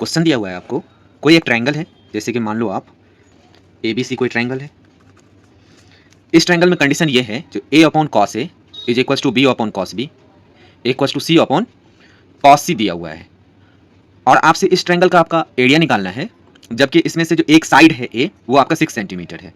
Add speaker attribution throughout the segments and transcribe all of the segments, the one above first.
Speaker 1: Question दिया हुआ है आपको, कोई एक ट्रायंगल है, जैसे कि मान लो आप ABC कोई ट्रायंगल है। इस ट्रायंगल में कंडीशन ये है जो A upon cos A is equal to B upon cos B equal to C upon cos C दिया हुआ है और आपसे इस ट्रायंगल का आपका एरिया निकालना है, जबकि इसमें से जो एक साइड है A वो आपका 6 सेंटीमीटर है।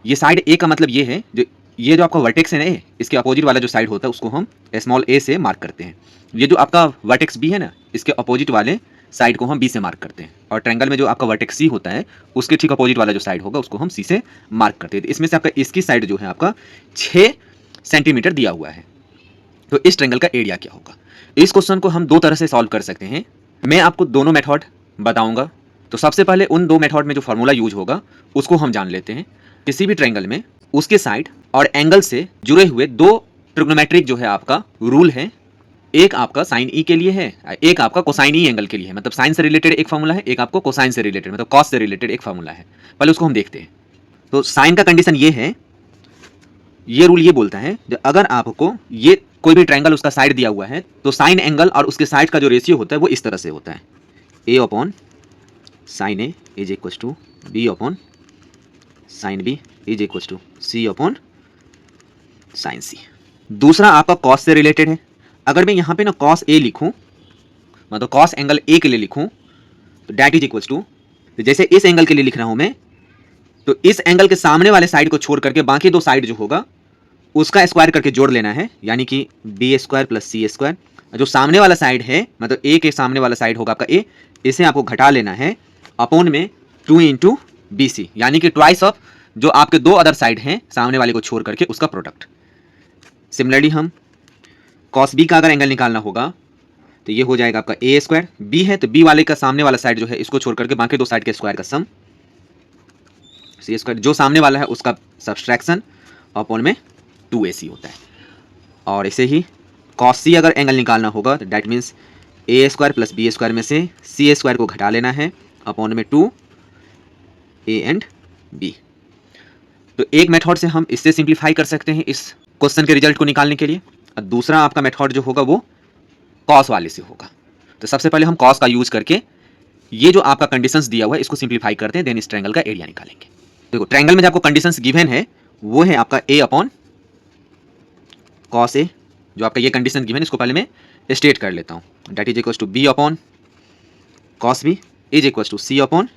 Speaker 1: ये साइड A का मतलब ये है जो ये जो आपका वर्टेक्स है ना A, इसके अपोजिट वाला जो साइड होता है उसको हम स्मॉल a से मार्क करते हैं। ये जो आपका वर्टेक्स B है ना, इसके अपोजिट वाले साइड को हम B से मार्क करते हैं और ट्रायंगल में जो आपका वर्टेक्स C होता है उसके ठीक अपोजिट वाला जो साइड होगा उसको हम C से मार्क करते हैं। तो इसमें से आपका इसकी साइड जो है आपका 6 सेंटीमीटर दिया हुआ है। तो इस ट्रायंगल का एरिया क्या होगा? इस क्वेश्चन को हम दो तरह से सॉल्व कर सकते हैं। मैं आपको दोनों मेथड बताऊंगा। तो सबसे पहले उन दो मेथड में जो फार्मूला यूज होगा उसको हम जान लेते हैं। किसी भी ट्रायंगल में उसके साइड और एंगल से जुड़े हुए दो ट्रिग्नोमेट्रिक जो है आपका रूल है, एक आपका साइन ई के लिए है, एक आपका कोसाइन ई एंगल के लिए है। मतलब साइन से रिलेटेड एक फार्मूला है, एक आपको कोसाइन से रिलेटेड मतलब कॉस से रिलेटेड एक फार्मूला है। पहले उसको हम देखते हैं। तो साइन का कंडीशन ये है, ये रूल ये बोलता है कि अगर आपको ये कोई भी ट्रायंगल उसका साइड दिया हुआ है तो साइन एंगल और उसके साइड का जो रेशियो होता है वो इस तरह से होता है, a upon sine A is equal to b upon sine B is equal to c upon sine C. दूसरा आपका कॉस से रिलेटेड है। अगर मैं यहाँ पे ना कॉस ए लिखूँ, मतलब कॉस एंगल ए के लिए लिखूँ, तो डैट इज इक्वल टू, जैसे इस एंगल के लिए लिख रहा हूँ मैं, तो इस एंगल के सामने वाले साइड को छोड़ करके बाकी दो साइड जो होगा उसका स्क्वायर करके जोड़ लेना है, यानी कि B square plus C square. जो सामने वाला साइड है मतलब ए के सामने वाला साइड होगा आपका ए, इसे आपको घटा लेना है अपॉन में 2 इंटू बी सी, यानी कि ट्वाइस ऑफ जो आपके दो अदर साइड हैं सामने वाले को छोड़ करके उसका प्रोडक्ट। सिमिलरली हम कॉस बी का अगर एंगल निकालना होगा तो ये हो जाएगा आपका ए स्क्वायर, बी है तो बी वाले का सामने वाला साइड जो है इसको छोड़ करके बाकी दो साइड के स्क्वायर का सम, सी स्क्वायर जो सामने वाला है उसका सब्सट्रैक्शन अपॉन में 2ac होता है। और ऐसे ही कॉस सी अगर एंगल निकालना होगा तो that means A square plus B square में से सी स्क्वायर को घटा लेना है अपॉन में 2 ए एंड बी। तो एक मेथड से हम इससे सिंप्लीफाई कर सकते हैं इस क्वेश्चन के रिजल्ट को निकालने के लिए, और दूसरा आपका मेथड जो होगा वो कॉस वाले से होगा। तो सबसे पहले हम कॉस का यूज करके ये जो आपका कंडीशंस दिया हुआ है इसको सिंप्लीफाई करते हैं, देन इस ट्रायंगल का एरिया निकालेंगे। देखो ट्रायंगल में जो आपको कंडीशंस गिवन है वो है आपका a अपॉन कॉस ए, जो आपका ये कंडीशन गिवन है इसको पहले मैं स्टेट कर लेता हूँ, that is equal to b upon cos B is equal to c upon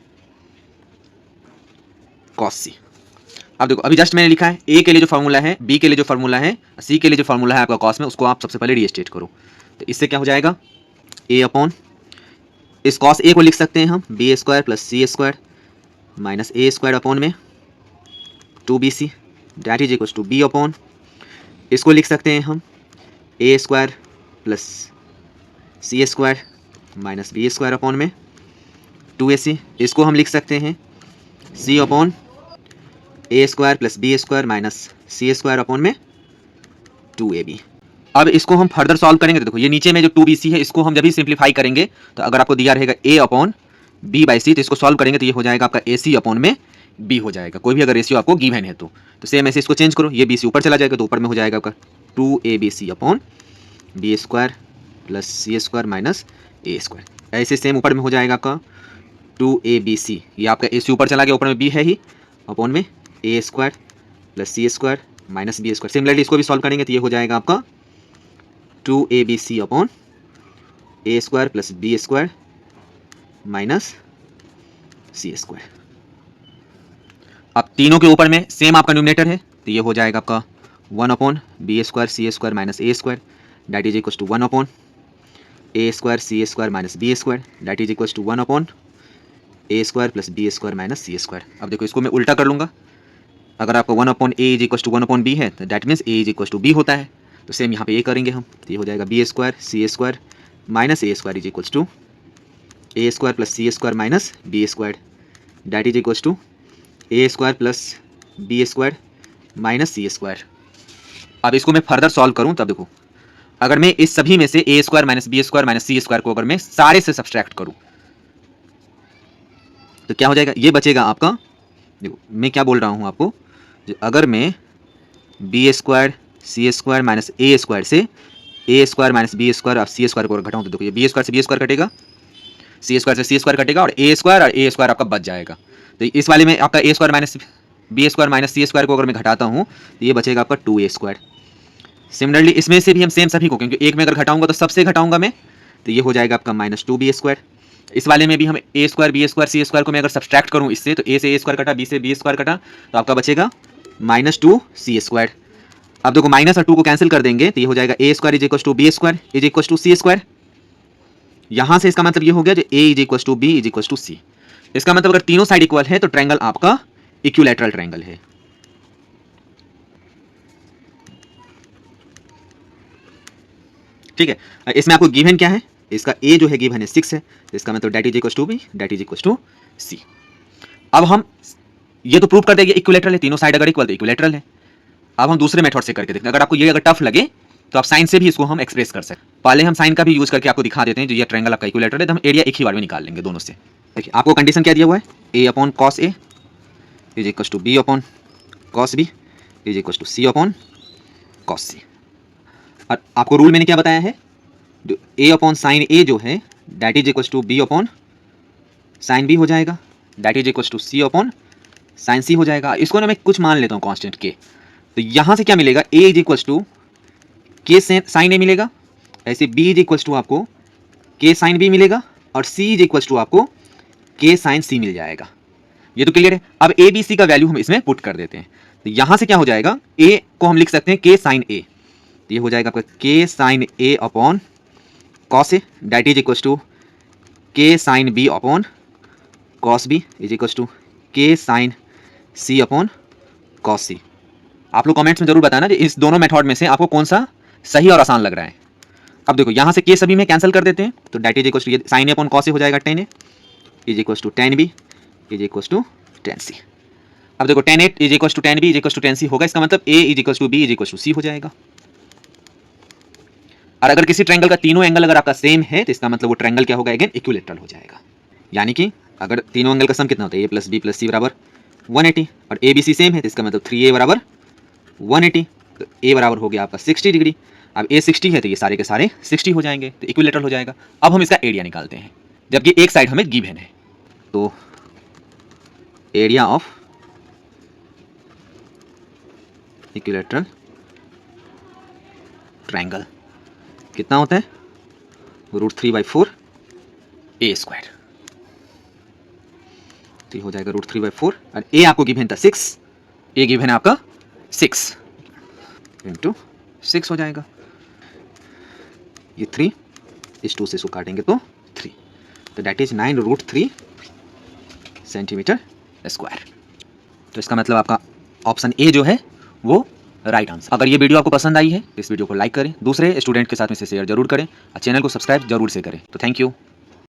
Speaker 1: cos C. अब देखो अभी जस्ट मैंने लिखा है a के लिए जो फार्मूला है, b के लिए जो फार्मूला है, c के लिए जो फार्मूला है आपका कॉस में, उसको आप सबसे पहले रीस्टेट करो। तो इससे क्या हो जाएगा, a अपॉन इस कॉस a को लिख सकते हैं हम B square plus C square minus A square upon में 2bc that is equal to b upon, इसको लिख सकते हैं हम A square plus C square minus B square upon में 2ac। इसको हम लिख सकते हैं c upon A square plus B square minus C square upon में 2ab। अब इसको हम फर्दर सॉल्व करेंगे तो देखो ये नीचे में जो 2bc है इसको हम जब भी सिंप्लीफाई करेंगे तो अगर आपको दिया रहेगा a अपॉन b बाई सी, तो इसको सॉल्व करेंगे तो ये हो जाएगा आपका ac अपॉन में b हो जाएगा। कोई भी अगर रेशियो आपको गिवन है तो सेम ऐसे इसको चेंज करो, ये bc ऊपर चला जाएगा तो ऊपर में हो जाएगा आपका 2abc upon B square plus C square minus A square. ऐसे सेम ऊपर में हो जाएगा आपका 2abc, ये आपका ac ऊपर चला गया, ऊपर में b है ही, अपॉन में A square plus C square minus B square. Similarly इसको भी सॉल्व करेंगे तो ये हो जाएगा आपका 2abc upon A square plus B square minus C square. अब तीनों के ऊपर में सेम आपका न्यूमरेटर है तो ये हो जाएगा आपका 1 upon B square C square minus A square that is equal to 1 upon A square C square minus B square that is equal to 1 upon A square plus B square minus C square. अब देखो इसको मैं उल्टा कर लूँगा, अगर आपका 1 upon A is equal to 1 upon B है तो that means A is equal to B होता है। तो सेम यहाँ पे ये करेंगे हम, तो ये हो जाएगा B square C square minus A square is equal to A square plus C square minus B square that is equal to A square plus B square minus C square. अब इसको मैं फर्दर सॉल्व करूं तब देखो, अगर मैं इस सभी में से A square minus B square minus C square को अगर मैं सारे से सब्सट्रैक्ट करूं तो क्या हो जाएगा, ये बचेगा आपका, देखो मैं क्या बोल रहा हूं आपको, अगर मैं B square C square minus A square से A square minus B square और सी स्क्वायर को घटाऊं तो देखो ये बी स्क्वायर से बी स्क्वायर कटेगा, सी स्क्वायर से सी स्क्वायर कटेगा और ए स्क्वायर आपका बच जाएगा। तो इस वाले में आपका A square minus B square minus C square को अगर मैं घटाता हूँ तो ये बचेगा आपका 2a स्क्वायर। सिमिलरली इसमें से भी हम सेम सभी को, क्योंकि एक में अगर घटाऊंगा तो सबसे घटाऊंगा मैं, तो ये हो जाएगा आपका माइनस 2b स्क्वायर। इस वाले में भी हम A square B square C square को मैं अगर सब्सट्रैक्ट करूँ इससे, तो ए से ए स्क्वायर कटा, बी से बी स्क्वायर कटा, तो आपका बचेगा माइनस 2c स्क्वायर। अब देखो माइनस और 2 को कैंसिल कर देंगे तो ये हो जाएगा A square is equal to B square is equal to C square. यहाँ से इसका मतलब ये हो गया जो A is equal to B is equal to C. इसका मतलब अगर तीनों साइड इक्वल है तो ट्रायंगल आपका इक्विलैटरल ट्रायंगल है। ठीक है, इसमें आपको गिवन क्या है, इसका ए जो है गिवन है 6 है, इसका मतलब that is equal to B that is equal to C. अब हम ये तो प्रूव कर देंगे इक्विलैटरल है, तीनों साइड अगर इक्वल तो इक्विलैटरल है। अब हम दूसरे मेथड से करके देखते हैं, अगर आपको ये अगर टफ लगे तो आप साइन से भी इसको हम एक्सप्रेस कर सकते हैं। पहले हम साइन का भी यूज करके आपको दिखा देते हैं, जो ये ट्रायंगल आपका इक्विलैटरल है तो हम एरिया एक ही बार में निकाल लेंगे दोनों से। देखिए आपको कंडीशन क्या दिया हुआ है, A upon cos A is equal to B upon cos B is equal to C upon cos C. और आपको रूल मैंने क्या बताया है, जो ए अपॉन साइन ए जो है that is equal to B upon sine B हो जाएगा, that is equal to C upon sine C हो जाएगा। इसको ना मैं कुछ मान लेता हूँ कांस्टेंट के, तो यहाँ से क्या मिलेगा, ए is equal to K sine ए मिलेगा, ऐसे बी इज इक्वल टू आपको के साइन बी मिलेगा, और सी इज इक्वल टू आपको के साइन सी मिल जाएगा। ये तो क्लियर है। अब ए बी सी का वैल्यू हम इसमें पुट कर देते हैं, तो यहाँ से क्या हो जाएगा, ए को हम लिख सकते हैं के साइन ए, तो ये हो जाएगा आपका K sine A upon cos A that is equal to K sine B upon cos B is equal to K sine C upon cos C. आप लोग कमेंट्स में जरूर बताना कि इस दोनों मेथड में से आपको कौन सा सही और आसान लग रहा है। अब देखो यहाँ से के सभी में कैंसिल कर देते हैं, तो डेट इज इक्वल टू ये sine A upon cos A हो जाएगा 10a is equal to 10b is equal to 10c। अब देखो 10a is equal to 10b is equal to 10c होगा, इसका मतलब a is equal to b is equal to c हो जाएगा। और अगर किसी ट्रायंगल का तीनों एंगल अगर आपका सेम है तो इसका मतलब वो ट्रायंगल क्या होगा, अगेन इक्विलैटरल हो जाएगा। यानी कि अगर तीनों एंगल का सम कितना होता है, a प्लस बी प्लस सी बराबर 180, और ए बी सी सेम है तो इसका मतलब 3a बराबर 180, तो a बराबर हो गया आपका 60 डिग्री। अब a 60 है तो ये सारे के सारे 60 हो जाएंगे, तो इक्विलैटरल हो जाएगा। अब हम इसका एरिया निकालते हैं, जबकि एक साइड हमें गिवन है, तो एरिया ऑफ इक्विलैटरल ट्रायंगल कितना होता है, √3/4 a स्क्वायर, तो हो जाएगा √3/4, और a आपको गिवन था 6, a गिवन है आपका 6 इंटू 6 हो जाएगा। ये 3 इस 2 से इसको काटेंगे तो 3, तो दैट इज 9√3 सेंटीमीटर स्क्वायर। तो इसका मतलब आपका ऑप्शन ए जो है वो राइट आंसर। अगर ये वीडियो आपको पसंद आई है तो इस वीडियो को लाइक करें, दूसरे स्टूडेंट के साथ में इसे शेयर जरूर करें, और चैनल को सब्सक्राइब जरूर से करें। तो थैंक यू।